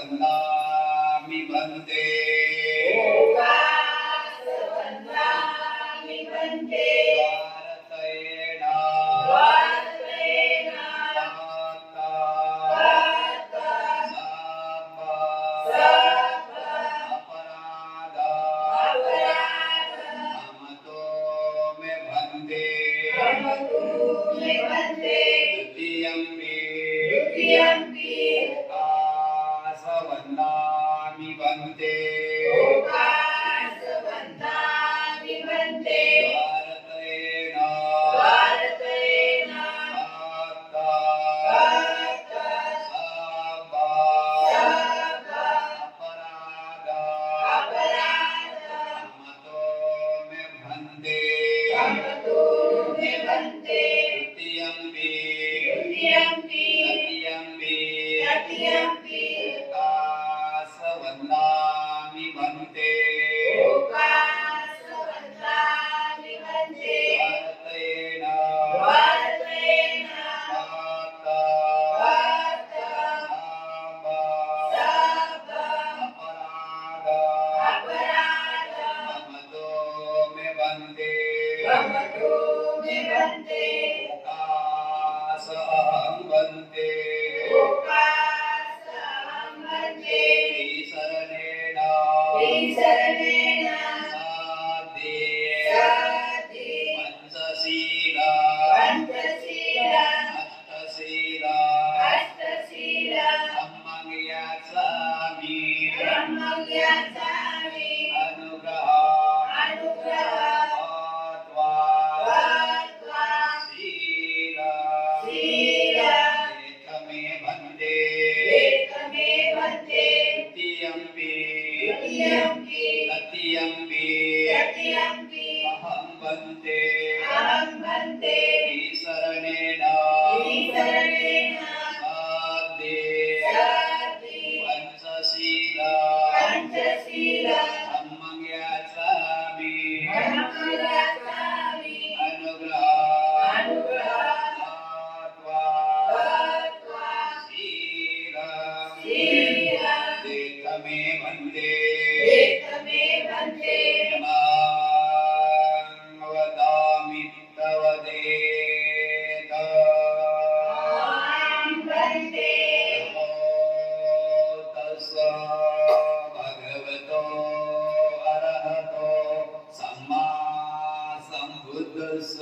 ओंकारस्वन्दामि वन्दे वन्दामि वन्दे भारतेन हमतो मे भन्ते तृतीयम्पि ओंकारस्वन्दामि वन्दे भारतेन हमतो मे भन्ते ओंकास अहं वन्दे श्रीशरणेन साध्ये पंचशीला अष्टशीला धम्मं याचामि अनुग्रह शीला एकमे वन्दे तृतीयम्पि अहं वन्दे श्रीशरणेन साध्ये पंचशीला धम्मं याचामि अनुग्रह शीला एकमे वन्दे वदामि तव देत नमो तस्स भगवतो अरहतो सम्मा सम्बुद्धस्स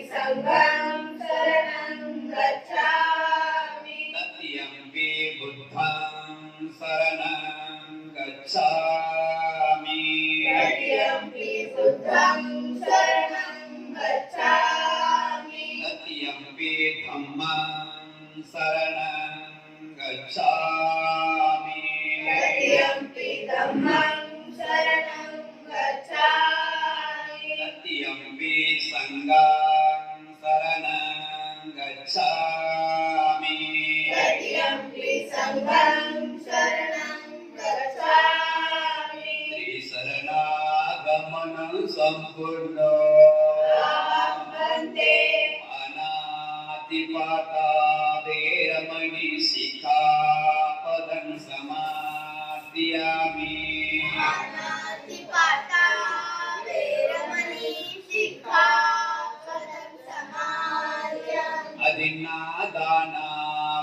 संघं शरणं गच्छामि तत्यंपि बुद्धं शरणं गच्छामि तत्यंपि धम्मं शरणं गच्छामि तत्यंपि संघं शरणं गच्छामि पानातिपाता वेरमणि सिक्खापदं समादियामि पानातिपाता वेरमणि सिक्खापदं समादियामि अधिन्नादाना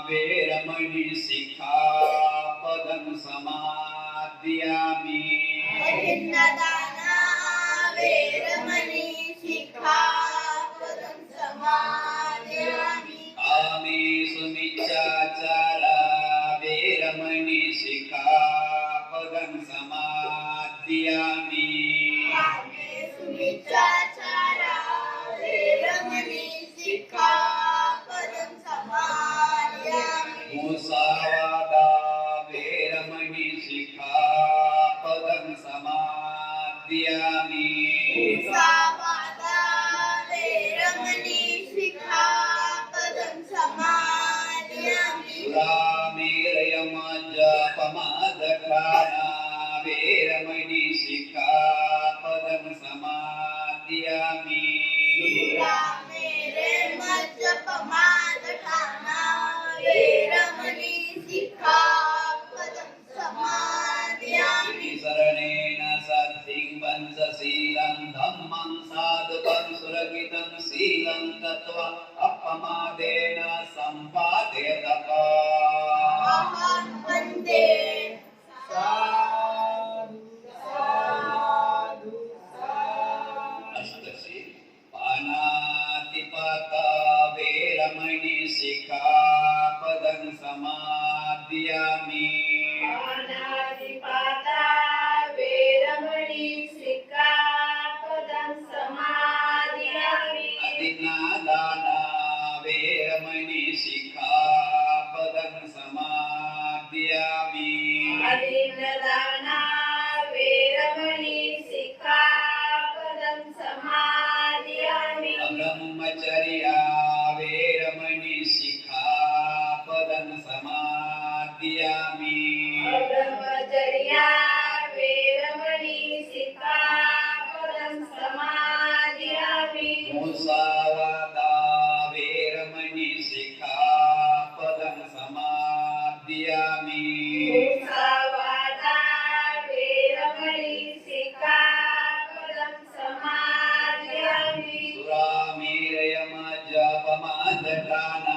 वेरमणि सिक्खापदं समादियामि अधिन्नादाना वेरमणि सिक्खापदं समादियामि कामेषु मिच्छाचारा वेरमणि सिक्खापदं समादियामि कामेषु मिच्छाचारा वेरमणि सिक्खापदं समादियामि मुसावादा वेरमणि सिक्खापदं समादियामि मुसावादा वेरमणि सिक्खापदं समादियामि सुरामेरयमज्जपमादठाना वेरमणि सिक्खापदं समादियामि सुरामेरे मज्जपमादठाना वेरमणि सिक्खापदं समादियामि शरणेन सद्धिं पंचशीलं धम्मं साधुकं सुरक्षितं शीलं तत्त्वा अपमादेन सम्पादयतः अहं वन्दे अष्टशी पानातिपाता वेरमणि सिक्खापदं समादियामि पानातिपाता वेरमणि सिक्खापदं समादियामि अधिन्नादाना वेरमणि सिक्खापदं समादियामि अधिन्नादाना वेरमणि सिक्खापदं समादियामि ब्रह्मचर्या वेरमणि सिक्खापदं समादियामि ब्रह्मचर्या वेरमणि सिक्खापदं समादियामि मुसावादा वेरमणि सिक्खापदं समादियामि मुसावादा वेरमणि सिक्खापदं समादियामि सुरामेरयमज्जपमादठाना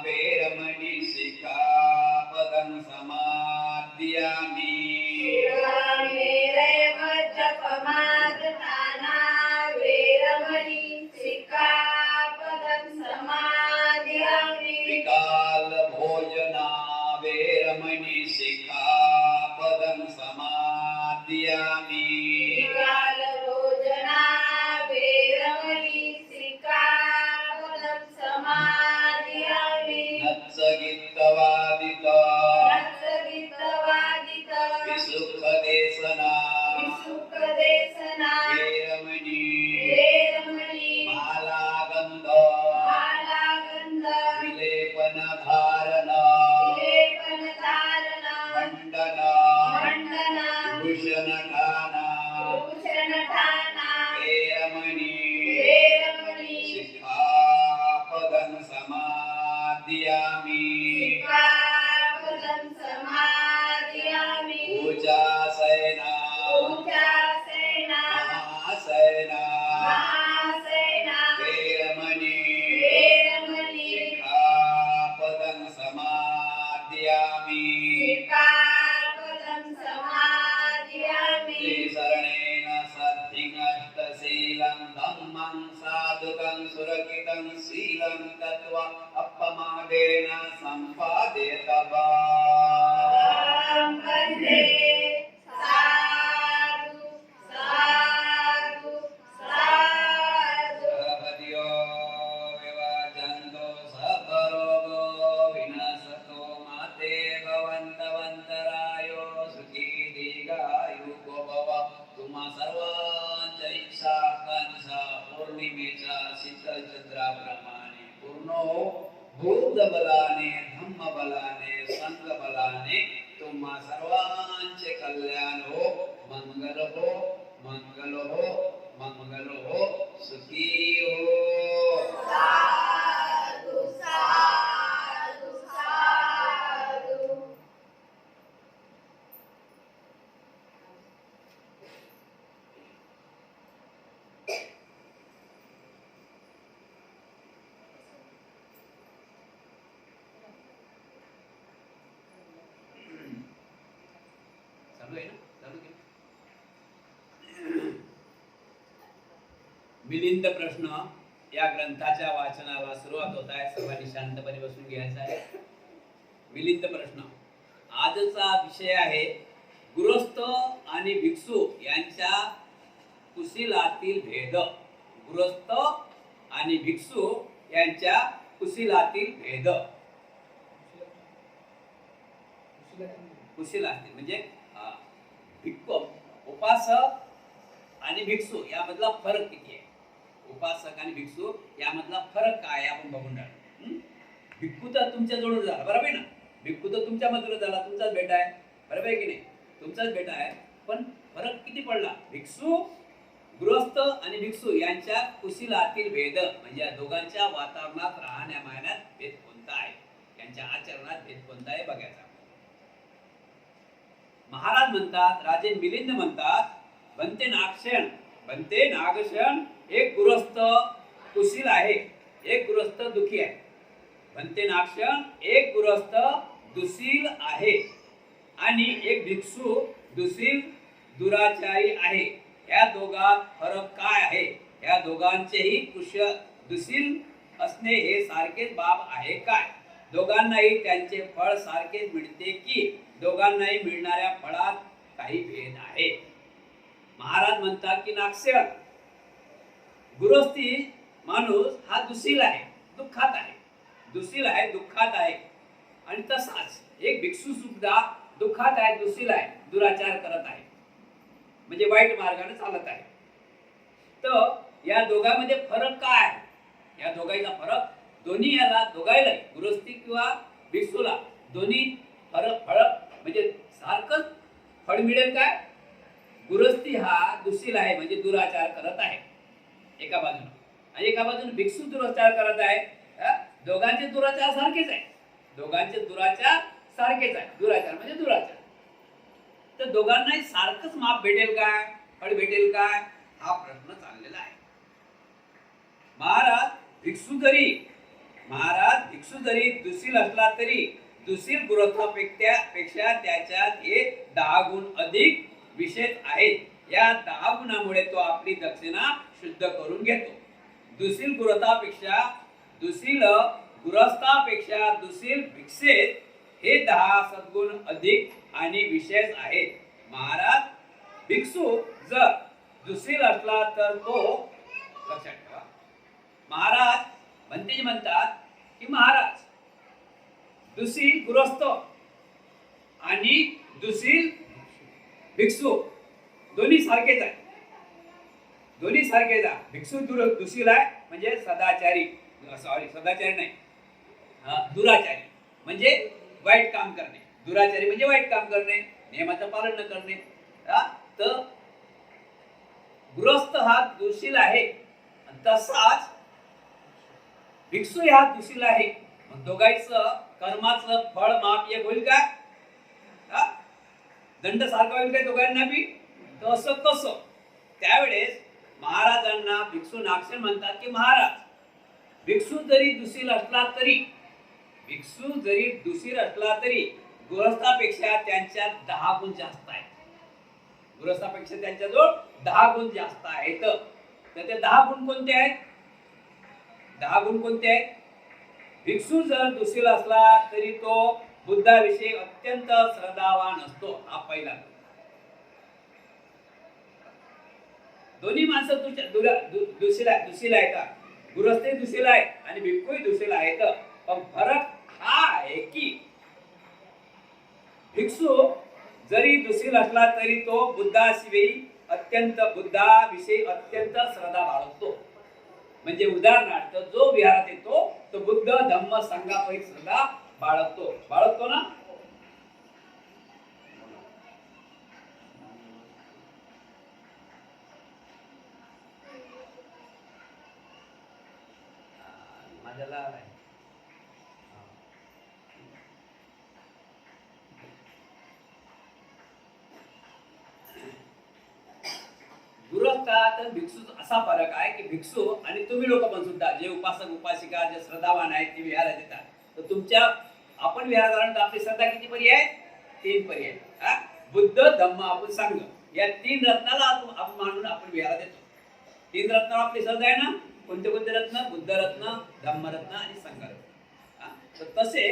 वेरमणि सिक्खापदं समादियामि सुरामेरे मज्जपमादठाना वेरमणि सिक्खापदं समादियामि विकालभोजना वेरमणि सिक्खापदं समादियामि विकालभोजना वेरमणि सिक्खापदं समादियामि नत्सगित्तवादित नत्सगितवादित विसुखदेशना विसुखदेशना वेरमणि वेरमणि मालागन्ध मालागन्ध विलेपनधारण विलेपनधारण मण्डन मण्डन भूषणठाना भूषणठाना वेरमणि वेरमणि सिक्खापदं समादियामि सिक्खापदं समादियामि पूजासेना पूजासेना महासेना महासेना वेरमणि वेरमणि सिक्खापदं समादियामि सिक्खापदं समादियामि श्रीशरणेन सद्धिं अष्टशीलं धम्मं साधुकं सुरक्षितं शीलं तत्त्वा अपमादेन सम्पादयतः अहं वन्दे साधु साधु साधु भवद्यो विवाचन्तो सर्वरोगो विनशतो माते भवन्तवन्तरायो सुखी दीर्घायुको भव तुम्हा सर्वांच्या इच्छा आकांक्षा पौर्णिमेच्या शीतलचंद्राप्रमाणे पूर्ण हो बुद्ध बलाने धम्म बलाने संघ बलाने तुम्हा सर्वांचे कल्याण हो मंगल हो मंगल हो मंगल हो सुखी हो साधु साधु मिलिंद प्रश्न या ग्रंथाच्या वाचनाला सुरुवात होत आहे. सर्वांनी शांतपणे बसून घ्यायचा आहे. मिलिंद प्रश्न आजचा विषय आहे गृहस्थ आणि भिक्षू यांच्या कुशीलातील भेद. गृहस्थ आणि भिक्षू यांच्या कुशीलातील भेद. कुशीलातील म्हणजे भिक्खू उपासक आणि भिक्षू यामधला फरक किती आहे. उपासक आणि भिक्षू यामधला फरक काय आपण बघून राहिलो. भिक्खू तर तुमच्या जवळ झाला, बरोबर आहे ना. भिक्खू तर तुमच्या मधून झाला, तुमचाच बेटा आहे, बरोबर आहे की नाही. तुमचाच बेटा आहे, पण फरक किती पडला. भिक्षू गृहस्थ आणि भिक्षू यांच्या कुशीलातील भेद म्हणजे या दोघांच्या वातावरणात राहण्या माहण्यात भेद कोणता आहे, यांच्या आचरणात भेद कोणता आहे बघायचा. महाराज म्हणतात, राजे मिलिंद म्हणतात, बनते नागशण एक गृहस्थ कुशील आहे, एक गृहस्थ दुखी आहे. बनते नागशण एक गृहस्थ दुशील आहे आणि एक भिक्षू दुशील दुराचारी आहे. या दोघात फरक काय आहे. या दोघांचेही दुशील असणे हे सारखेच बाब आहे काय. दोघांनाही त्यांचे फळ सारखेच मिळते की दोघांनाही मिळणाऱ्या फळात काही भेद आहे. महाराज म्हणतात की नागशण गृहस्थी माणूस हा दुशील आहे, दुःखात आहे. दुशील आहे, दुःखात आहे. आणि तसाच एक भिक्षू सुद्धा दुःखात आहे, दुशील आहे, दुराचार करत आहे, म्हणजे वाईट मार्गाने चालत आहे. तर या दोघांमध्ये फरक काय आहे. या दोघांचा फरक दोन्ही याला दोघायला गृहस्थी किंवा भिक्षूला दोन्ही फरक म्हणजे सारखंच फळ मिळेल काय. गृहस्थी हा दुशील आहे म्हणजे दुराचार करत आहे एका बाजूने, आणि एका बाजूने भिक्षू दुराचार करत आहे. दोघांचे दुराचार सारखेच आहे, दोघांचे दुराचार सारखेच आहे. दुराचार म्हणजे दुराचार. तर दोघांनाही सारखंच माप भेटेल काय, फळ भेटेल काय, हा प्रश्न चाललेला आहे. महाराज भिक्षू जरी दुशील असला तरी दुशील गृहस्थापेक्षा त्याच्यात हे 10 गुण अधिक विशेष आहेत. या 10 गुणामुळे तो आपली दक्षिणा शुद्ध करून घेतो. दुशील गृहस्थापेक्षा दुशील भिक्षेत हे 10 सद्गुण अधिक आणि विशेष आहेत. महाराज भिक्षू जर दुशील असला तर तो लक्षात ठेवा. महाराज भंतेजी म्हणतात की महाराज दुशील गृहस्थ आणि दुशील भिक्षू दोन्ही सारखेच आहे, दोन्ही सारखेच आहे. भिक्षू दुशील आहे म्हणजे सदाचारी नाही, दुराचारी म्हणजे वाईट काम करणे. दुराचारी म्हणजे वाईट काम करणे, नियमाचं पालन न करणे. तर गृहस्थ हा दुशील आहे, तसाच भिक्षू हा दुशील आहे. मग दोघांचं कर्माचं फळ माप एक होईल का. दंड सारखा होईल काय दोघांना बी. तसं कसं. त्यावेळेस महाराजांना भिक्षू नागशण म्हणतात की महाराज भिक्षू जरी दुशील असला तरी गृहस्थापेक्षा त्यांच्यात 10 गुण जास्त आहेत. गृहस्थापेक्षा त्यांच्याजवळ 10 गुण जास्त आहेत. तर ते 10 गुण कोणते आहेत. 10 गुण कोणते आहेत. भिक्षू जर दुशील असला तरी तो बुद्धाविषयी अत्यंत श्रद्धावान असतो. हा पहिला. दोन्ही माणसं दुशील आहेत का. गृहस्थही दुशील आहे आणि भिक्षूही दुशील आहेत. पण फरक हा आहे की भिक्षू जरी दुशील असला तरी तो बुद्धाविषयी अत्यंत श्रद्धा बाळगतो. म्हणजे उदाहरणार्थ जो विहारात येतो तो बुद्ध धम्म संघापैकी श्रद्धा बाळगतो ना. माझ्याला गृहस्थात भिक्षू असा फरक आहे की भिक्षू आणि तुम्ही लोक पण सुद्धा जे उपासक उपासिका जे श्रद्धावान आहेत ते विहारात येतात. तर तुमच्या आपण विहारात आल्यानंतर आपली श्रद्धा किती पर्याय. 3 पर्याय. बुद्ध धम्म आपण सांग या 3 रत्नाला आपण मानून आपण विहारात येतो. तीन रत्नावर आपली श्रद्धा आहे ना. कोणते कोणते रत्न? बुद्ध रत्न, धम्मरत्न आणि संघरत्न. तर तसे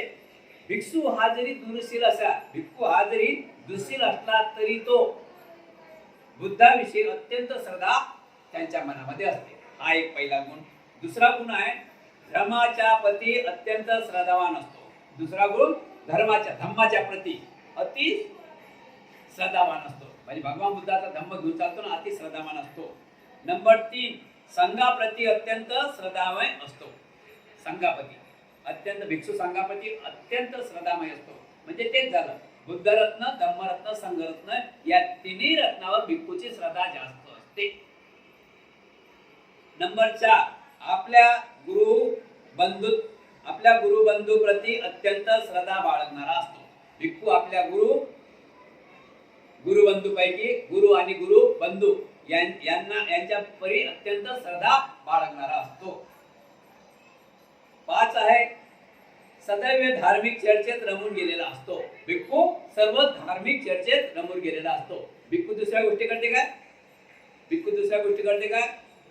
भिक्षू हा जरी दुर्शील असला, भिक्खू हा जरी दुर्शील असला तरी तो बुद्धाविषयी अत्यंत श्रद्धा त्यांच्या मनामध्ये असते. हा एक पहिला गुण. दुसरा गुण आहे धर्माच्या प्रती अत्यंत श्रद्धावान असतो. दुसरा गुण धम्माच्या प्रती अति श्रद्धावान असतो. म्हणजे भगवान बुद्धाचा धम्म घेऊन चालतो ना, अति श्रद्धावान असतो. नंबर 3 संघाप्रती अत्यंत श्रद्धामय असतो. संघाप्रती अत्यंत भिक्षू संघाप्रती अत्यंत श्रद्धामय असतो. म्हणजे तेच झालं, बुद्धरत्न, धम्मरत्न, संघरत्न या तिन्ही रत्नावर भिक्खूची श्रद्धा जास्त असते. नंबर 4 आपल्या गुरु बंधू प्रती अत्यंत श्रद्धा बाळगणारा असतो. भिक्खू आपल्या गुरु बंधू पैकी गुरु आणि गुरु बंधू यांच्या परी अत्यंत श्रद्धा बाळगणारा असतो. 5 आहे सदैव धार्मिक चर्चेत रमून गेलेला असतो. भिक्खू सर्व धार्मिक चर्चेत रमून गेलेला असतो. भिक्खू दुसऱ्या गोष्टी करते काय?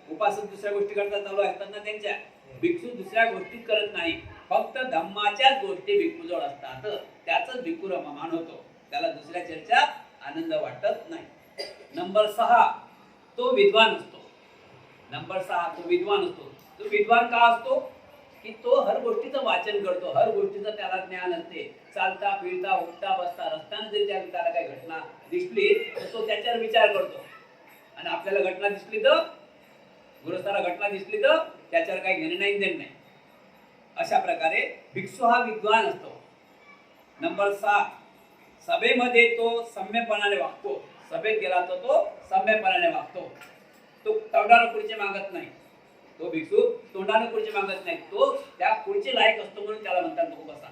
उपासक दुसऱ्या गोष्टी करता चालू असताना त्यांच्या. भिक्षू दुसऱ्या गोष्टी करत नाही, फक्त धम्माच्याच गोष्टी भिक्खूजवळ असतात. त्याच भिक्खू रममान होतो, त्याला दुसऱ्या चर्चात आनंद वाटत नाही. नंबर 6 तो विद्वान असतो. तो विद्वान का असतो? की तो हर गोष्टीचं वाचन करतो, हर गोष्टीचं त्याला ज्ञान असते. चालता फिरता उठता बसता रस्त्याने जरी त्याला काही घटना दिसली तर तो त्याच्यावर विचार करतो. आणि आपल्याला घटना दिसली तर गुरुस्थाला घटना दिसली तर त्याच्यावर काही घेणं नाही देणं नाही. अशा प्रकारे भिक्षू हा विद्वान असतो. नंबर 7 सभेमध्ये तो सम्यपणाने वागतो. सभेत गेला तर तो सम्यपणाने वागतो. तो तोंडाने खुर्ची मागत नाही. तो भिक्षू तोंडाने खुर्ची मागत नाही. तो त्या खुर्ची लायक असतो म्हणून त्याला म्हणतात नको बसा.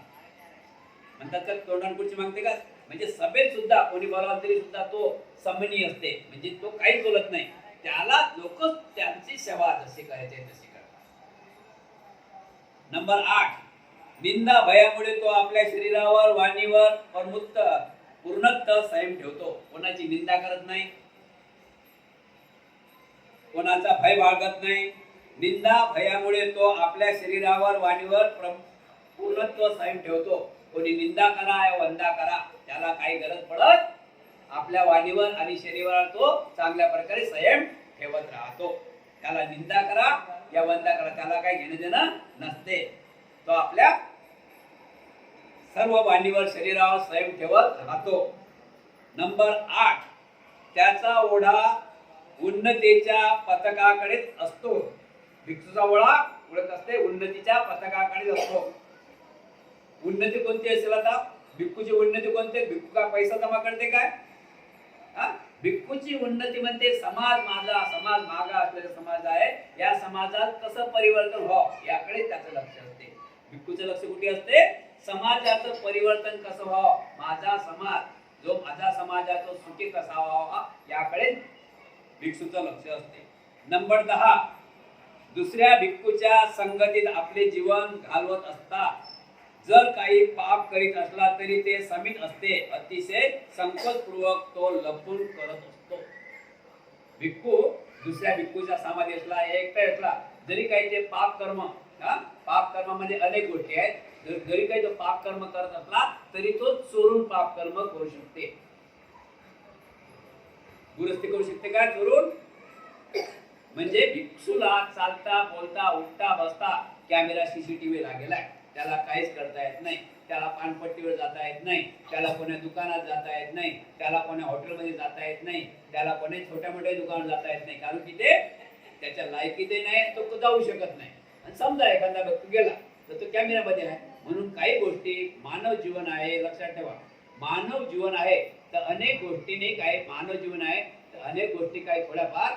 म्हणतात का तोंडाने खुर्ची मागते का? म्हणजे सभेत सुद्धा कोणी बोलावलं तरी सुद्धा तो सम्मानीय असते. म्हणजे तो काहीच बोलत नाही. त्याला लोक त्यांची सेवा जशी करायची तशी करतात. नंबर 8 निंदा भयामुळे तो आपल्या शरीरावर वाणीवर पूर्णतः संयम ठेवतो. कोणाची निंदा करत नाही, कोणाचा भय बाळगत नाही. निंदा भयामुळे तो आपल्या शरीरावर वाणीवर पूर्णत्व संयम ठेवतो. कोणी निंदा करा या वंदा करा त्याला काही गरज पडत आपल्या वाणीवर आणि शरीरावर तो चांगल्या प्रकारे संयम ठेवत राहतो. त्याला निंदा करा या वंदा करा त्याला काही घेणं देणं नसते. तो आपल्या सर्व वाणीवर शरीरावर संयम ठेवत राहतो. नंबर 8 त्याचा ओढा उन्नतीच्या पथकाकडे असतो. भिक्षूचा ओढा उडत असते उन्नतीच्या पथकाकडे असतो. उन्नती कोणती असेल आता? भिक्खूची उन्नती कोणती? भिक्खू का पैसा जमा करते काय? भिक्खूची उन्नती म्हणते समाज मागा असलेला समाज आहे, या समाजात कसं परिवर्तन व्हावं याकडे त्याचं लक्ष असते. भिक्खूचं लक्ष कुठे असते? समाजाचं परिवर्तन कसं व्हावं, माझा समाज आहे तो सुखी कसा व्हावा याकडे भिक्षूचं लक्ष असते. नंबर 10 दुसऱ्या भिक्खूच्या संगतीत आपले जीवन घालवत असतात. जर काही पाप करीत असला तरी ते समित असते. अतिशय संकोचपूर्वक तो लपून करत असतो. भिक्खू दुसऱ्या भिक्खूच्या समाधी असला एकटा असला जरी काही ते पाप कर्मामध्ये अनेक गोष्टी आहेत. जरी काही तो पाप कर्म करत असला तरी तो चोरून पाप कर्म करू शकते. गुरस्ती करू शकते काय? चोरून. म्हणजे भिक्षूला चालता बोलता उठता बसता कॅमेरा CCTV लागेला आहे, त्याला काहीच करता येत नाही. त्याला पानपट्टीवर जाता येत नाही, त्याला कोण्या दुकानात जाता येत नाही, त्याला कोण्या हॉटेलमध्ये जाता येत नाही, त्याला कोण्या छोट्या मोठ्या दुकानात जाता येत नाही. कारण की ते त्याच्या लायकीचे नाही, तो जाऊ शकत नाही. आणि समजा एखादा भक्त गेला तर तो कॅमेऱ्यामध्ये आहे. म्हणून काही गोष्टी मानव जीवन आहे, लक्षात ठेवा. मानव जीवन आहे तर अनेक गोष्टीने काही मानव जीवन आहे तर अनेक गोष्टी काही थोड्याफार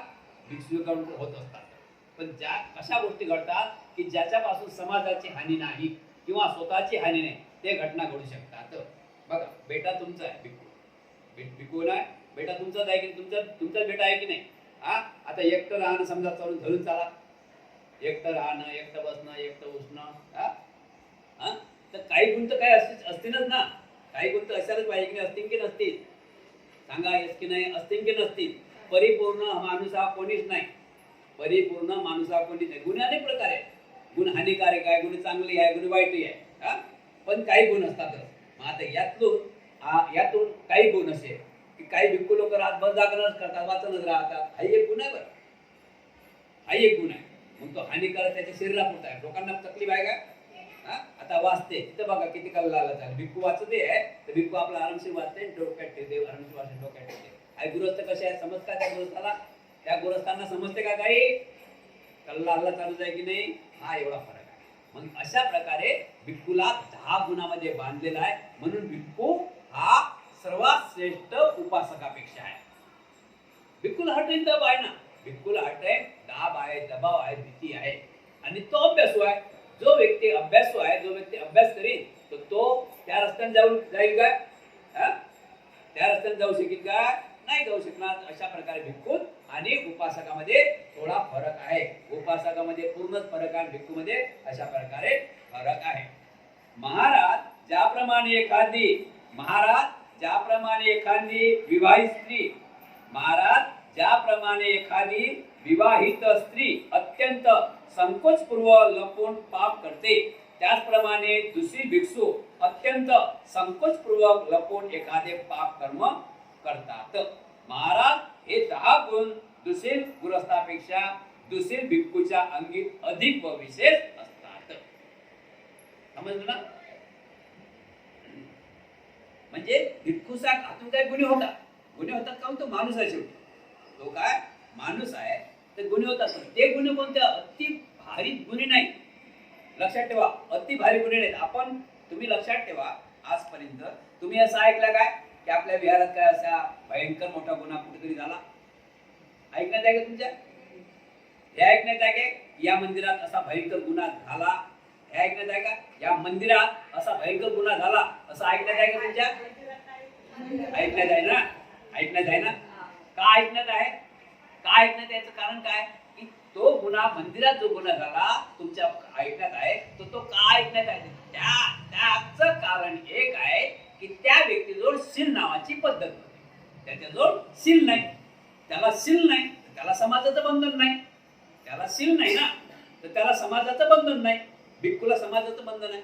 भिक्षुकांकडून होत असतात. पण ज्या अशा गोष्टी घडतात की ज्याच्यापासून समाजाची हानी नाही किंवा स्वतःची हानी नाही ते घटना घडू शकतात. बघा बेटा तुमचा आहे, भिक्खू नाही बेटा तुमचाच आहे की तुमचाच बेटा आहे की नाही? आता एकटं राहणं समजा चालून धरून चाला, एकटं राहणं, एकटं बसणं, एकटं उठणं, तर काही गुण तर काही असतीलच ना. काही गुण तर असायलाच पाहिजे की नाही? असतील की नसतील? सांगा, येस की नाही? असतील की नसतील? परिपूर्ण माणूस हा कोणीच नाही. परिपूर्ण माणूस हा कोणीच नाही. गुण अनेक प्रकार आहेत. गुण हानिकारक आहे, गुण चांगली आहे, गुण वाईटही आहे. हा, पण काही गुण असतातच. मग आता यातून काही गुण असे की काही भिक्खू लोक रातभर जागरणच करतात, वाचनच राहतात. हाही एक गुण आहे बरं, हाही एक गुण आहे. मग तो हानिकारक त्याच्या शरीरापुरता आहे. लोकांना तकलीफ आहे का? हा, आता वाचते तिथं बघा किती कल्ला आला चालेल. भिक्खू वाचते आहे तर भिक्खू आपला आरामशीर वाचते, डोक्यात ठेवते, आरामशीर वाचते, डोक्यात ठेवते. आई गृहस्थ कसे आहे समज का? त्या गृहस्थांना समजते का काही? कल्ला हल्ला चालू आहे की नाही? हा एवढा फरक आहे. मग अशा प्रकारे भिक्खूला 10 गुणामध्ये बांधलेला आहे. म्हणून भिक्खू हा सर्वात श्रेष्ठ उपासकापेक्षा आहे. भिक्खूला हटेल दब आहे ना, भिक्खूला हटेल दाब आहे, दबाव आहे, भीती आहे. आणि तो अभ्यासू आहे. जो व्यक्ती अभ्यासू आहे, जो व्यक्ती अभ्यास करेल तो त्या रस्त्याने जाईल काय? त्या रस्त्याने जाऊ शकेल का? नाही जाऊ शकणार. अशा प्रकारे भिक्खू आणि उपासकामध्ये थोडा फरक आहे. उपासकामध्ये पूर्णच फरक आहे, भिक्खूमध्ये अशा प्रकारे फरक आहे. महाराज ज्याप्रमाणे एखादी विवाहित स्त्री अत्यंत संकोचपूर्वक लपून पाप करते, त्याचप्रमाणे दुसरी भिक्षू अत्यंत संकोचपूर्वक लपून एखादे पाप कर्म करतात. महाराज हे 10 गुण दुसरी गृहस्थापेक्षा दुसरी भिक्खूच्या अंगी अधिक व विशेष असतात. समजलं ना? म्हणजे भिक्खूचा आतून काय गुन्हे होतात का? तो माणूस आहे शेवटी. तो काय माणूस आहे तर गुन्हे होतात. ते गुन्हे कोणते? अति भारी गुन्हे नाही. लक्षात ठेवा, अति भारी गुन्हे नाहीत. तुम्ही लक्षात ठेवा, आजपर्यंत तुम्ही असं ऐकलं काय की आपल्या विहारात काय असा भयंकर मोठा गुन्हा कुठेतरी झाला? ऐकण्यात आहे का तुमच्या? हे ऐकण्यात आहे का या मंदिरात असा भयंकर गुन्हा झाला? हे ऐकण्यात आहे का या मंदिरात असा भयंकर गुन्हा झाला? असं ऐकण्यात आहे का तुमच्या? ऐकण्यात आहे ना? ऐकण्यात आहे ना? का ऐकण्यात आहे? का ऐकण्यात याचं कारण काय? की तो गुन्हा मंदिरात जो गुन्हा झाला तुमच्या ऐकण्यात आहे तो का ऐकण्यात आहे? त्याचं कारण एक आहे की त्या व्यक्तीजवळ सील नावाची पद्धत होती. त्याच्याजवळ सील नाही. त्याला सील नाही तर त्याला समाजाचं बंधन नाही. त्याला सील नाही ना तर त्याला समाजाचं बंधन नाही. भिक्खूला समाजाचं बंधन आहे.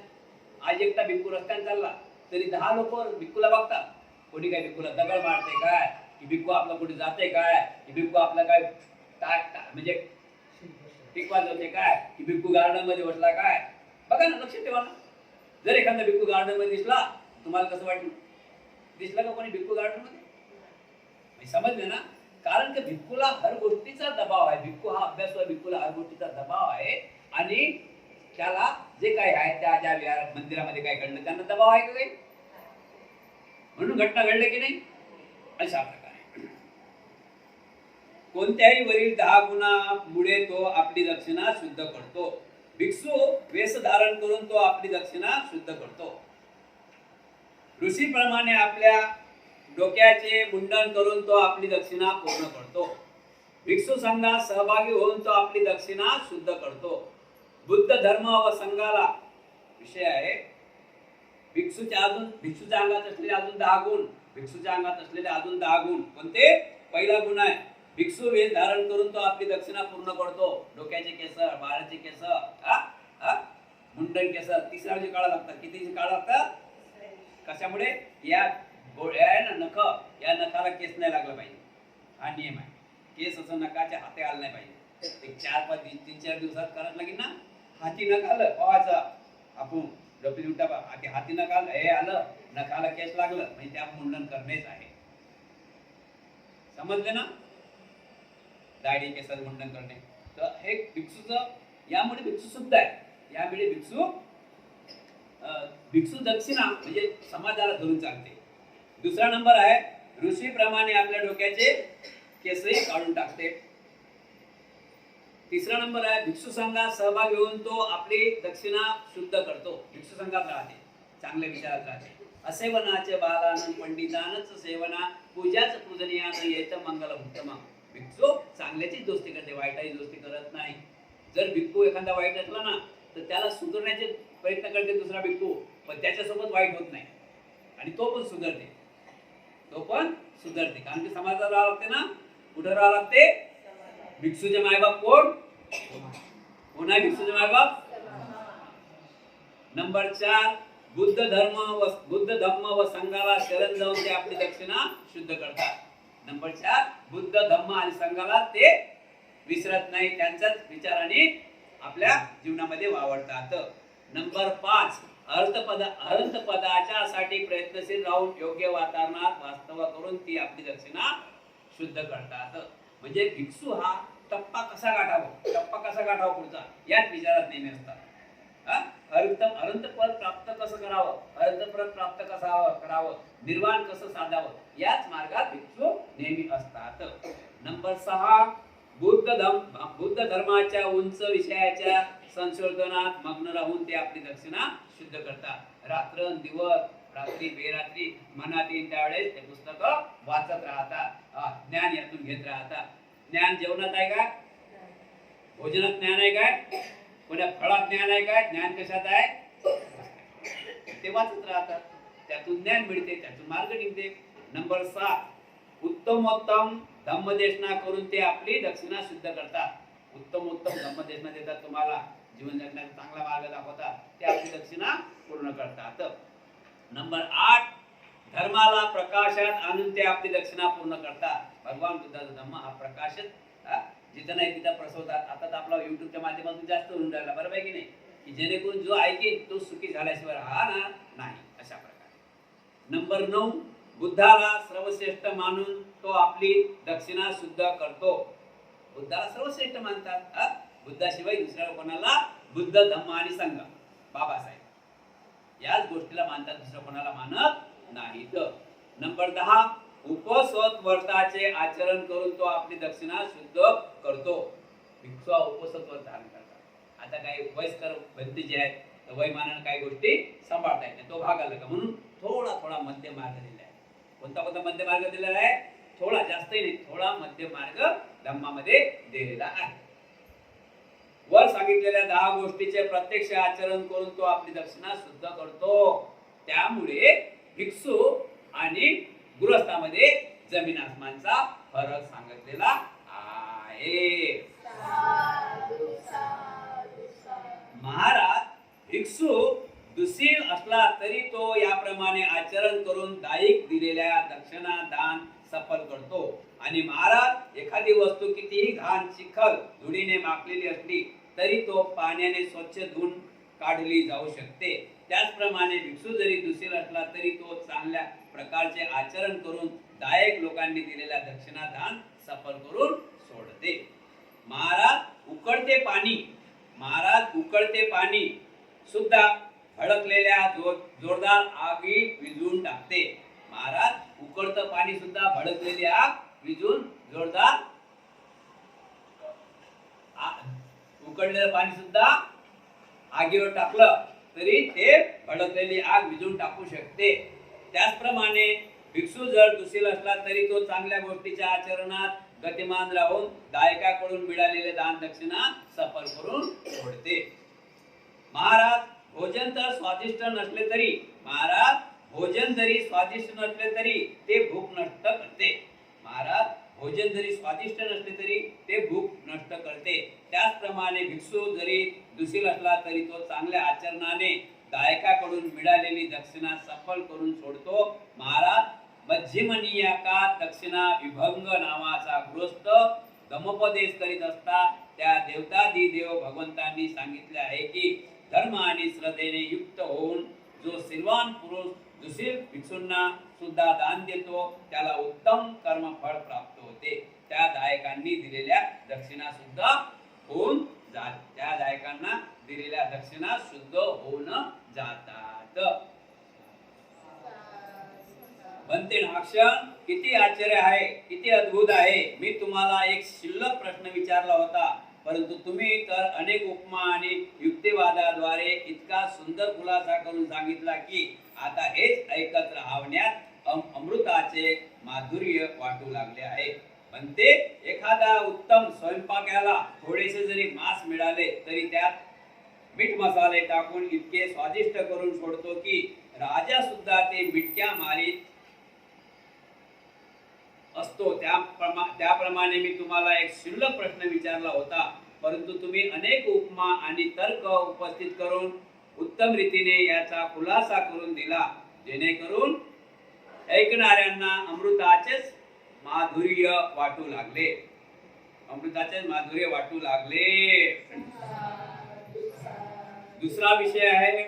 आज एकटा भिक्खू रस्त्याने चालला तरी 10 लोक भिक्खूला बघतात. कोणी काय भिक्खूला दगड मारते काय, की भिक्खू आपला कुठे जाते काय, की भिक्खू आपला काय म्हणजे टिक वाजवते काय, की भिक्खू गार्डन मध्ये बसला काय? बघा ना, लक्ष ठेवा ना. जर एखादा भिक्खू गार्डन मध्ये दिसला तुम्हाला कसं वाटलं? दिसला का कोणी भिक्खू गार्डन मध्ये? समजले ना? कारण की भिक्खूला हर गोष्टीचा दबाव आहे. भिक्खू हा अभ्यास आहे, भिक्खूला हर गोष्टीचा दबाव आहे. आणि त्याला जे काही आहे त्या ज्या विहारात मंदिरामध्ये काय घडलं त्यांना दबाव आहे का काही? म्हणून घटना घडली की नाही? अशा प्रकारे कोणत्याही वरील 10 गुणामुळे तो आपली दक्षिणा शुद्ध करतो. भिक्षू वेश धारण करून तो आपली दक्षिणा शुद्ध करतो. ऋषीप्रमाणे आपल्या डोक्याचे मुंडन करून तो आपली दक्षिणा पूर्ण करतो. भिक्षू संघात सहभागी होऊन तो आपली दक्षिणा शुद्ध करतो. बुद्ध धर्म व संघाला विषय आहे. भिक्षूच्या अंगात असलेले अजून 10 गुण. भिक्षूच्या अंगात असलेले अजून 10 गुण कोणते? पहिला गुण आहे भिक्षू वेश धारण करून तो आपली दक्षिणा पूर्ण करतो. डोक्याचे केस, बाळाचे केस, मुंडन केस 3 वर्षी काढा लागतात. किती काढा लागतात? कशामुळे? या आहे ना नख, या नखाला केस नाही लागला पाहिजे. हा नियम आहे. केस असं नखाच्या हाते आलं नाही पाहिजे. एक 3-4 दिवसात करायला लागेल ना. हाती नख आलं पवायचा आपण डबली उठा हाती नख आलं, हे आलं नखाला केस लागलं म्हणजे त्या मुंडन करणेच आहे. समजले ना? दाढी केसाचं मुंडन करणे. तर हे भिक्षूचं, यामुळे भिक्षू शुद्ध आहे. यामुळे भिक्षू दक्षिणा म्हणजे समाजाला धरून चालते. दुसरा नंबर आहे ऋषीप्रमाणे आपल्या डोक्याचे केसही काढून टाकते. तिसरा नंबर आहे भिक्षू संघात सहभागी होऊन तो आपली दक्षिणा शुद्ध करतो. भिक्षू संघात राहते, चांगल्या विचारात राहते. असेवनाचे बालानंद पंडितानच सेवना पूजाच पूजनीयानं येत मंगल उत्तम. भिक्षू चांगल्याचीच दोस्ती करते, वाईटाची दोस्ती करत नाही. जर भिक्खू एखादा वाईट असला ना तर त्याला सुधारण्याचे प्रयत्न करते दुसरा भिक्खू, पण त्याच्यासोबत वाईट होत नाही आणि तो पण सुधारते. कारण की समाजात राहावं लागते ना. कुठं राहावं लागते? भिक्षूचे मायबाप कोण? कोण आहे भिक्षूचे मायबाप? नंबर 4, बुद्ध धम्म व संघाला शरण जाऊन ते आपली दक्षिणा शुद्ध करतात. नंबर 4, बुद्ध धम्म आणि संघाला ते विसरत नाही, त्यांच्याच विचाराने आपल्या जीवनामध्ये वावरतात. नंबर 5, अर्थपदाच्या साठी प्रयत्नशील राहून योग्य वातावरणात वास्तव करून ती आपली दक्षिणा शुद्ध करतात. म्हणजे भिक्षू हा टप्पा कसा गाठावा पुढचा याच विचारात नेहमी असतात. अनंतपद प्राप्त कसं करावं, अनंतपद प्राप्त करावं, निर्वाण कसं साधावं, याच मार्गात भिक्षू नेहमी असतात. नंबर 6, बुद्ध धर्माच्या उंच विषयाच्या संशोधनात मग्न राहून ते आपली दक्षिणा शुद्ध करतात. रात्री बेरात्री मनात येईल त्यावेळेस ते पुस्तक वाचत राहतात, ज्ञान यातून घेत राहतात. ज्ञान जेवणात आहे काय? भोजनात ज्ञान आहे काय? कोण्या फळात ज्ञान आहे काय? ज्ञान कशात आहे? ते वाचत राहतात, त्यातून ज्ञान मिळते, त्यातून मार्ग निघते. नंबर 7, उत्तमोत्तम धम्मदेशना करून ते आपली दक्षिणा शुद्ध करतात. उत्तम धम्मदेशना देतात, तुम्हाला जीवन जगण्याचा चांगला मार्ग दाखवतात, ते आपली दक्षिणा पूर्ण करतात. नंबर 8, धर्माला प्रकाशात आणून ते आपली दक्षिणा पूर्ण करतात. भगवान बुद्धाचा धम्म हा प्रकाशात जिथं नाही तिथं प्रसवतात. आता तर आपला युट्यूबच्या माध्यमातून जास्त होऊन राहिला, बरोबर आहे की नाही, की जेणेकरून जो ऐकेल तो सुखी झाल्याशिवाय राहणार नाही, अशा प्रकारे. नंबर 9, बुद्धाला सर्वश्रेष्ठ मानून तो आपली दक्षिणा शुद्ध करतो. बुद्धाला सर्वश्रेष्ठ मानतात, बुद्धाशिवाय दुसऱ्या कोणाला बुद्ध धम्म आणि संघ बाबासाहेब याच गोष्टीला मानतात, दुसऱ्या कोणाला मानत नाहीत. नंबर 10, उपसत व्रताचे आचरण करून तो आपली दक्षिणा शुद्ध करतो. भिक्षू उपसत व्रत धारण करतात. आता काही वयस्कर व्यक्ती जे आहेत तर वयमानाने काही गोष्टी सांभाळता येते, तो भाग आला का, म्हणून थोडा मध्य मार्ग दिला आहे. कोणता मध्य मार्ग दिलेला आहे? थोडा, जास्तही नाही, थोडा मध्य मार्ग धम्मामध्ये दिलेला आहे. वर सांगितलेल्या 10 गोष्टीचे प्रत्यक्ष आचरण करून तो आपली दक्षिणा शुद्ध करतो. त्यामुळे भिक्षू आणि गृहस्थामध्ये जमीन आसमानचा फरक सांगितलेला आहे. महाराज, भिक्षू दुशील असला तरी तो याप्रमाणे आचरण करून दायिक दिलेल्या दक्षिणा दान सफल करतो. आणि महाराज, एखादी वस्तू कितीही घाण चिखल धुळीने माखलेली असली तरी तो पाण्याने स्वच्छ धुवून काढली जाऊ शकते. त्याचप्रमाणे भिक्षू जरी दुशील असला तरी तो चांगल्या प्रकारचे आचरण करून दायक लोकांनी दिलेल्या दक्षिणा दान सफल करून सोडते. महाराज उकळते पाणी सुद्धा भडकलेल्या जोरदार आगी विझून टाकते. महाराज, उकळतं पाणी सुद्धा भडकलेली आग विझून जोरदार, उकळलेलं पाणी सुद्धा आगीवर टाकलं तरी ते भडकलेली आग विझून टाकू शकते. त्याचप्रमाणे भिक्षू जर दुशील असला तरी तो चांगल्या गोष्टीच्या आचरणात गतिमान राहून दायकाकडून मिळालेले दान दक्षिणा सफल करून सोडते. महाराज, भोजन जरी स्वादिष्ट नसले तरी ते भूक नष्ट करते. महाराज, भोजन जरी स्वादिष्ट नसले तरी ते भूक नष्ट करते. त्याचप्रमाणे भिक्षू जरी दुशील असला तरी तो चांगल्या आचरणाने दायकाकडून मिळालेली दक्षिणा सफल करून सोडतो. महाराज, मध्यमनियाकात दक्षिणा विभंग नावाचा गृहस्थ धम्मोपदेश करीत असता त्या देवतादिदेव भगवंतांनी सांगितले आहे की धर्म आणि श्रद्धेने युक्त होऊन जो सिलवान पुरुष दुशील भिक्षूंना सुद्धा दान देतो त्याला उत्तम कर्मफळ प्राप्त होते. त्या दायकांनी दिलेल्या दक्षिणा सुद्धा होऊन जातात. त्या दायकांना दिलेल्या दक्षिणा शुद्ध होऊन जातात. बनते हा क्षण किती आश्चर्य आहे, किती अद्भुत आहे. मी तुम्हाला एक शिल्लक प्रश्न विचारला होता, परंतु तुम्ही तर अनेक उपमा आणि युक्तिवादाद्वारे इतका सुंदर खुलासा करून सांगितला की आता हेच ऐकत राहण्यात अमृताचे माधुर्य वाटू लागले आहे. म्हणते, एखादा उत्तम स्वयंपाकाला थोडेसे जरी मांस मिळाले तरी त्यात मीठ मसाले टाकून इतके स्वादिष्ट करून सोडतो की राजा सुद्धा ते मिटक्या मारीत असतो त्याप्रमाणे मी तुम्हाला एक क्षुल्लक प्रश्न विचारला होता, परंतु तुम्ही अनेक उपमा आणि तर्क उपस्थित करून उत्तम रीतीने याचा खुलासा करून दिला, जेणेकरून ऐकणाऱ्यांना अमृताचेच माधुर्य वाटू लागले. अमृताचेच माधुर्य वाटू लागले. दुसरा विषय आहे,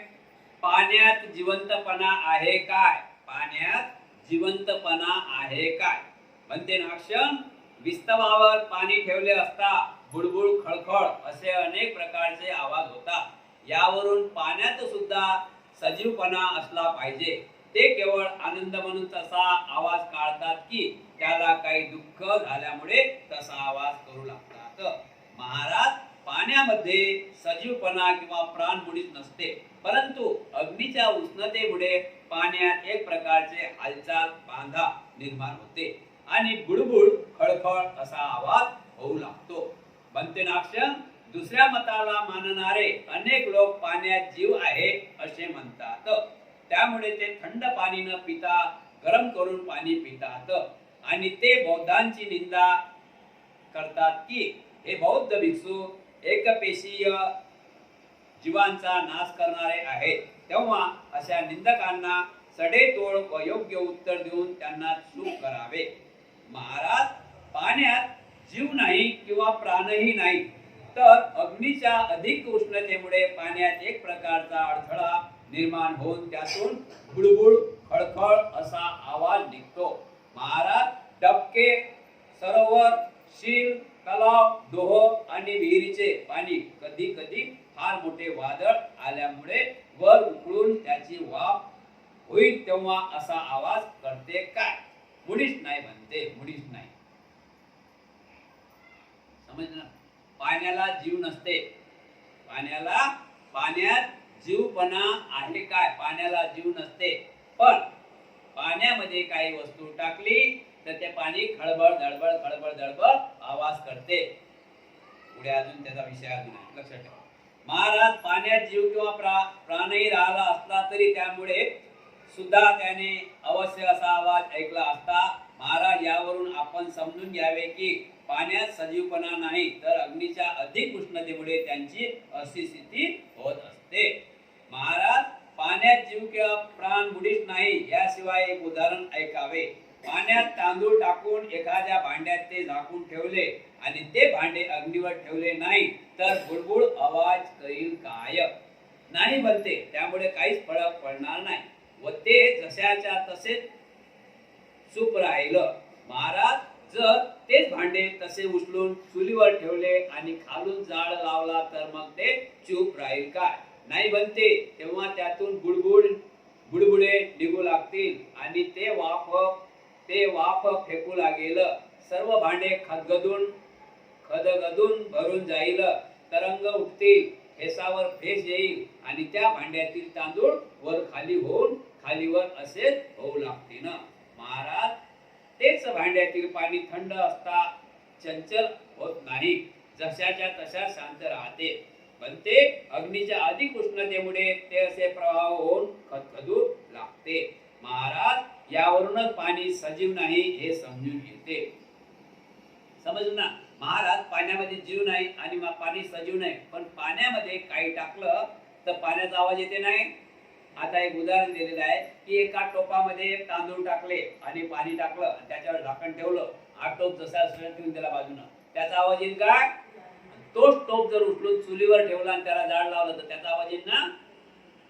पाण्यात जिवंतपणा आहे काय? पाण्यात जिवंतपणा आहे काय? म्हणते नाक्षण, विस्तवावर पाणी ठेवले असता बुडबुड खळखळ असे अनेक प्रकारचे आवाज होता. यावरून पाण्यात सुद्धा सजीवपणा असला पाहिजे. ते केवळ आनंद म्हणून तसा आवाज काढतात की त्याला काही दुःख झाल्यामुळे तसा आवाज करू लागतात. महाराज, पाण्यामध्ये सजीवपणा किंवा प्राण मुळीच नसते, परंतु अग्नीच्या उष्णतेमुळे पाण्यात एक प्रकारचे हालचाल बांधा निर्माण होते आणि बुडबुड खळखळ असा आवाज होऊ लागतो. बनते नाक्षण, दुसऱ्या मताला मानणारे अनेक लोक पाण्यात जीव आहे असे म्हणतात. त्यामुळे ते थंड पाणी न पिता गरम करून पाणी पितात आणि ते बौद्धांची निंदा करतात की हे बौद्ध भिक्षू एकपेशीय जीवांचा नाश करणारे आहेत. तेव्हा अशा निंदकांना सडेतोड व योग्य उत्तर देऊन त्यांना चूप करावे. महाराज, पाण्यात जीव नाही किंवा प्राणही नाही, तर अग्नीच्या अधिक उष्णतेमुळे पाण्यात एक प्रकारचा अडथळा निर्माण होऊन त्यातून बुडबुड खळखळ असा आवाज निघतो. महाराज, डबके, सरोवर, शील, तलाव, डोह आणि विहिरीचे पाणी कधी कधी फार मोठे वादळ आल्यामुळे वर उकळून त्याची वाफ होईल तेव्हा असा आवाज करते काय? मुळीच नाही म्हणते, मुळीच नाही. समजलं? पाण्याला जीव नसते. पाण्यात जीवपणा आहे काय? पाण्याला जीव नसते, पण पाण्यामध्ये काही वस्तू टाकली तर ते पाणी खळबळ धडबड आवाज करते. पुढे अजून त्याचा विषय अजून आहे, लक्षात ठेवा. महाराज, पाण्यात जीव किंवा प्राणही राहिला असला तरी त्यामुळे सुद्धा त्याने अवश्य असा आवाज ऐकला असता. महाराज, यावरून आपण समजून घ्यावे की पाण्यात सजीवपणा नाही, तर अग्नीच्या अधिक उष्णतेमुळे त्यांची अशी स्थिती होत असते. महाराज, पाण्यात जीव किंवा प्राण बुडीत नाही, याशिवाय एक उदाहरण ऐकावे. पाण्यात तांदूळ टाकून एखाद्या भांड्यात ते झाकून ठेवले आणि ते भांडे अग्नीवर ठेवले नाही तर बुडबुड आवाज करील काय? नाही बनते. त्यामुळे काहीच फरक पडणार नाही व ते जशाच्या तसेच चूप राहिलं. महाराज, जर तेच भांडे तसे उचलून चुलीवर ठेवले आणि खालून जाळ लावला तर मग ते चूप राहील काय? नाही बनते. तेव्हा त्यातून बुडबुडे निघू लागतील आणि ते वाफ फेकू लागेल. सर्व भांडे खदगदून भरून जाईल. तरंग उठतील, फेसावर फेस येईल आणि त्या भांड्यातील तांदूळ वर खाली होऊन खालीवर असेच होऊ लागतील. महाराज, तेच भांड्यातील पाणी थंड असता चंचल होत नाही, जशाच्या तशा शांत राहते. पण ते अग्नीच्या अधिक उष्णतेमुळे ते असे प्रवाह होऊन खदखदू लागते. महाराज, यावरूनच पाणी सजीव नाही हे समजून येते. समजलं ना? महाराज, पाण्यामध्ये जीव नाही आणि पाणी सजीव नाही, पण पाण्यामध्ये काही टाकलं तर पाण्याचा आवाज येते नाही. आता एक उदाहरण दिलेलं आहे की एका टोपामध्ये तांदूळ टाकले आणि पाणी टाकलं आणि त्याच्यावर झाकण ठेवलं. हा टोप जसा ठेवून त्याला बाजूनं, त्याचा आवाज येईल काय? तोच टोप जर उचलून चुलीवर ठेवला आणि त्याला जाळ लावलं तर त्याचा आवाज येईल ना?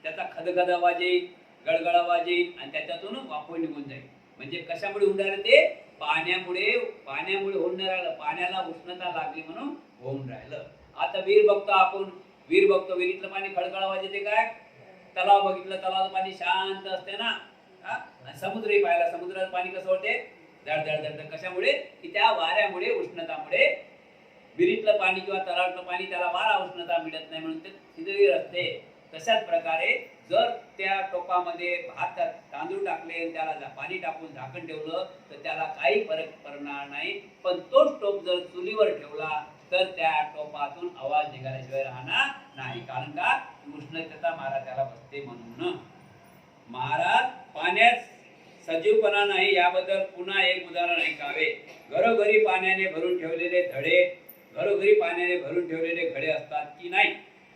त्याचा खदखद आवाज येईल, गळगळ आवाज येईल आणि त्याच्यातून वाफ निघून जाईल. म्हणजे कशामुळे होऊन राहिलं ते? पाण्यामुळे होऊन नाही राहिलं. पाण्याला उष्णता लागली म्हणून होऊन राहिलं. आता विहीर बघतो, विहिरीतलं पाणी खळखळ आवाज येते काय? तलाव बघितलं, तलावाचं पाणी शांत असते ना. आणि समुद्रही पाहिला, समुद्राचं पाणी कसं होते? धड. कशामुळे? की त्या वाऱ्यामुळे, उष्णतामुळे. विहिरीतलं पाणी किंवा तलावातलं पाणी त्याला वारा उष्णता मिळत नाही म्हणून ते शिथिल असते. तशाच प्रकारे जर त्या टोपामध्ये तांदूळ टाकले, त्याला पाणी टाकून झाकण ठेवलं तर त्याला काही फरक पडणार नाही. पण तोच टोप जर चुलीवर ठेवला तर त्या टोपातून आवाज निघाल्याशिवाय राहणार नाही. कारण का? उष्णता त्याला बसते म्हणून. महाराज, पाण्यात सजीवपणा नाही याबद्दल पुन्हा एक उदाहरण ऐकावे. घरोघरी पाण्याने भरून ठेवलेले धडे घरोघरी पाण्याने भरून ठेवलेले घडे असतात की नाही?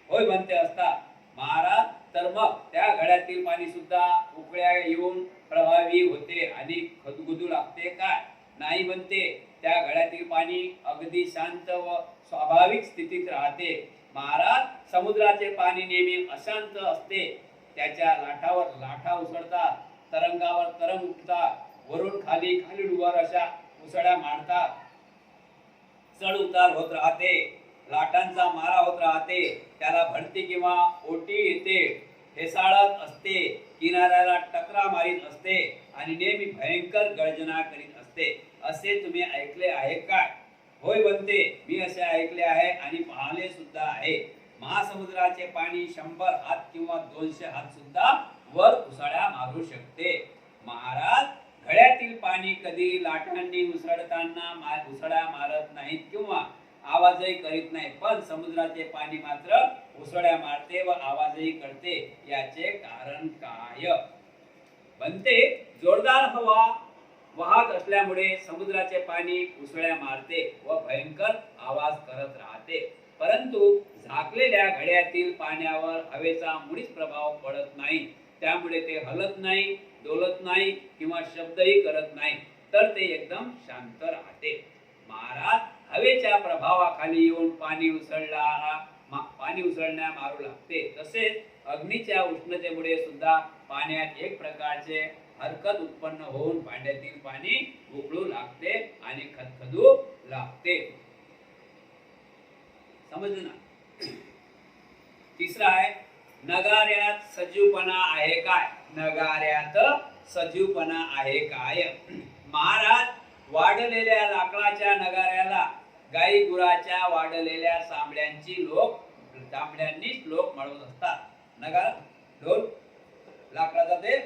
होय म्हणते असतात. महाराज, तर मग त्या घड्यातील पाणी सुद्धा उकळ्या येऊन प्रभावी होते आणि खदगुदू लागते काय? नाही म्हणते. त्या घड्यातील पाणी अगदी शांत व स्वाभाविक स्थितीत राहते. महाराज, समुद्राचे पाणी नेहमी अशांत असते. त्याच्या लाटावर लाटा उसळतात, तरंगावर तरंग उठतात, वरून खाली खाली वर अशा उसळ्या मारतात. चढ उतार होत राहते, लाटांचा मारा होत राहते. त्याला भरती किंवा ओटी येते, हेसाळत असते, किनाऱ्याला टकरा मारीत असते आणि नेहमी भयंकर गर्जना करीत असते. असे तुम्ही ऐकले आहे काय? होय बनते, मी असे ऐकले आहे आणि पाहिले सुद्धा आहे. महासमुद्राचे पाणी 100 हात किंवा 200 हात सुद्धा वर उसळ्या मारू शकते. महाराज, घड्यातील पाणी कधी लाटांनी उसळताना उसळ्या मारत नाहीत किंवा आवाजही करीत नाही, पण समुद्राचे पाणी मात्र उसळ्या मारते व आवाजही करते. याचे कारण काय? बनते, जोरदार हवा वाहत असल्यामुळे समुद्राचे पाणी उसळ्या मारते व भयंकर आवाज करत राहते. परंतु झाकलेल्या घड्यातील पाण्यावर हवेचा मुळीच प्रभाव पडत नाही. त्यामुळे ते हलत नाही, डोलत नाही किंवा शब्दही करत नाही, तर ते एकदम शांत राहते. महाराज, हवेच्या प्रभावाखाली येऊन पाणी उसळण्या मारू लागते. तसेच अग्नीच्या उष्णतेमुळे सुद्धा पाण्यात एक प्रकारचे हरकत उत्पन्न होऊन भांड्यातील पाणी उकळू लागते आणि खदखदू लागते. समजलं ना? तिसरा आहे, नगाऱ्यात सजीवपणा आहे काय? नगाऱ्यात सजीवपणा आहे काय? महाराज, वाढलेल्या लाकडाच्या नगाऱ्याला गाई गुराच्या वाढलेल्या चांबड्यांनीच लोक मळवत असतात. नगारा ढोल लाकडाचा, ते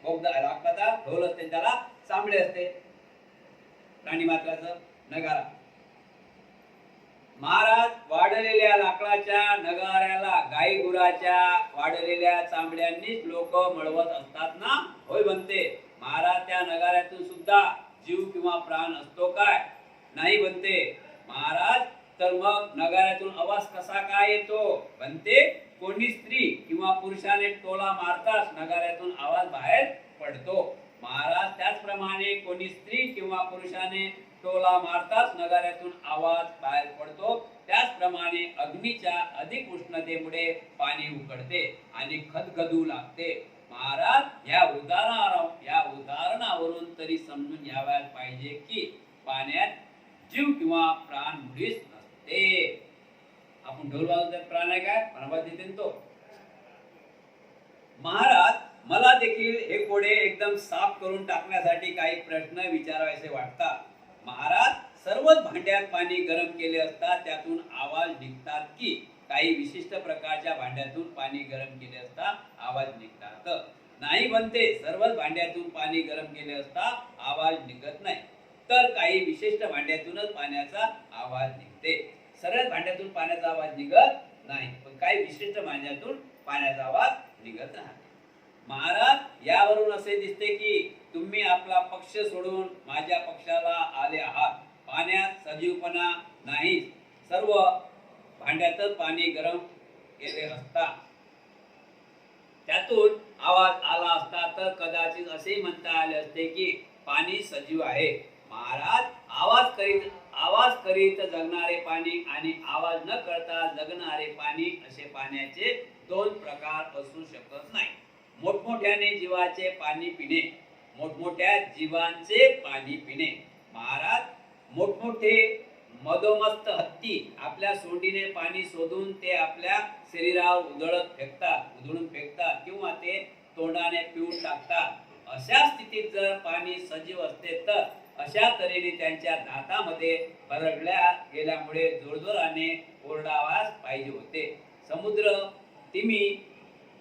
बोगदा लाकडाचा ढोल असते, त्याला चांबडे असते. प्राणी मात्राचं नगारा. महाराज, वाढलेल्या लाकडाच्या नगाऱ्याला गाई गुराच्या वाढलेल्या चांबड्यांनीच लोक मळवत असतात ना? होय बनते. महाराज, त्या नगाऱ्यातून सुद्धा जीव किंवा प्राण असतो काय? नाही बनते. महाराज, तर मग नगाऱ्यातून आवाज कसा काय येतो? बनते, कोणी स्त्री किंवा पुरुषाने टोला मारताच नगाऱ्यातून आवाज बाहेर पडतो. महाराज, त्याचप्रमाणे कोणी स्त्री किंवा पुरुषाने टोला मारताच नगाऱ्यातून आवाज बाहेर पडतो. त्याचप्रमाणे अग्नीच्या अधिक उष्णतेमुळे पाणी उकडते आणि खदखदू लागते. महाराज, या उदाहरणावरून तरी समजून घ्यायला पाहिजे की पाण्यात जीव किंवा प्राण मुळीच नसते. आपण ढोल वाजवतात, प्राण आहे काय? प्राणवाद देते तो. महाराज, मला देखील हे कोडे एकदम साफ करून टाकण्यासाठी काही प्रश्न विचारायचे वाटतात. महाराज, सर्वच भांड्यात पाणी गरम केले असता त्यातून आवाज निघतात की काही विशिष्ट प्रकारच्या भांड्यातून पाणी गरम केले असता आवाज निघतात? नाही बनते. सर्वच भांड्यातून पाणी गरम केले असता आवाज निघत नाही, तर काही विशिष्ट भांड्यातूनच पाण्याचा आवाज निघते. सर्वच भांड्यातून पाण्याचा आवाज निघत नाही, पण काही विशिष्ट भांड्यातून पाण्याचा आवाज निघत राहते. महाराज, यावरून असे दिसते की तुम्ही आपला पक्ष सोडून माझ्या पक्षाला आले आहात. पाण्यात सजीवपणा नाही, सर्व भांड्यातच पाणी गरम केले असता त्यातून आवाज आला असता तर कदाचित असे म्हणता आले असते की पाणी सजीव आहे. महाराज, आवाज करीत जगणारे पाणी आणि आवाज न करता जगणारे पाणी असे पाण्याचे दोन प्रकार असू शकत नाही. मोठमोठ्याने जीवाचे पाणी पिणे, मोठमोठ्या जीवांचे पाणी पिणे. महाराज, मोठमोठे मदोमस्त हत्ती आपल्या सोंडीने पाणी शोधून ते आपल्या शरीरावर उधळून फेकतात किंवा ते तोंडाने पिऊन टाकतात. अशा स्थितीत जर पाणी सजीव असते तर अशा तऱ्हेने त्यांच्या दातामध्ये भरडल्या गेल्यामुळे जोरजोराने ओरडावाच पाहिजे होते. समुद्र,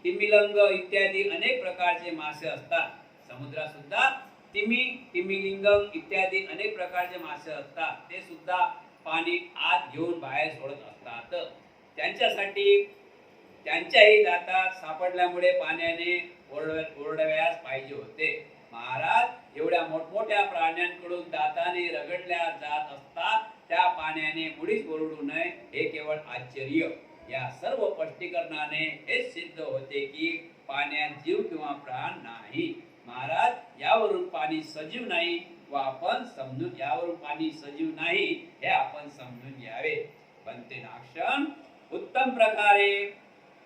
तिमिलंग इत्यादी अनेक प्रकारचे मासे असतात. समुद्रात सुद्धा तिमिलिंग इत्यादी अनेक प्रकारचे मासे असतात. ते सुद्धा पाणी आत घेऊन बाहेर सोडत असतात. त्यांच्याही दातात सापडल्यामुळे पाण्याने ओरडव्यास पाहिजे होते. महाराज एवढ्या मोठमोठ्या प्राण्यांकडून दाताने रगडल्या जात असता त्या पाण्याने मुळीच ओरडू नये हे केवळ आश्चर्य. या सर्व स्पष्टीकरणाने हे सिद्ध होते की पाण्यात जीव किंवा प्राण नाही. महाराज यावरून पाणी सजीव नाही व आपण समजून यावरून पाणी सजीव नाही हे आपण समजून घ्यावे. बनते नाक्षण उत्तम प्रकारे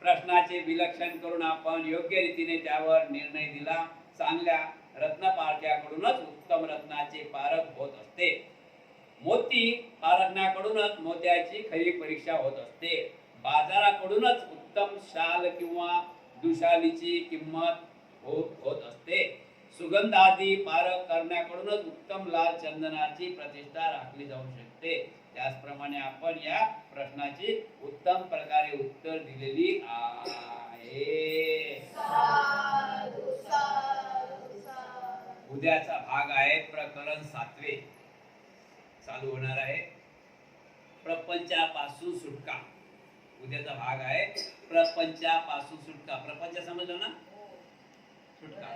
प्रश्नाचे विलक्षण करून आपण योग्य रीतीने त्यावर निर्णय दिला. चांगल्या रत्नपारख्याकडूनच उत्तम रत्नाचे पारख होत असते. मोती पारखण्याकडूनच मोत्याची खरी परीक्षा होत असते. बाजाराकडूनच उत्तम शाल किंवा दुशालीची किंमत होत असते. सुगंध आदी पारख करण्याकडूनच उत्तम लाल चंदनाची प्रतिष्ठा राखली जाऊ शकते. त्याचप्रमाणे आपण या प्रश्नाची उत्तम प्रकारे उत्तर दिलेली आहे. साधु साधु साधु. उद्याचा भाग आहे प्रकरण 7 चालू होणार आहे. प्रपंचापासून सुटका. उद्याचा भाग आहे प्रपंचापासून सुटका. प्रपंच समजलं ना? सुटका.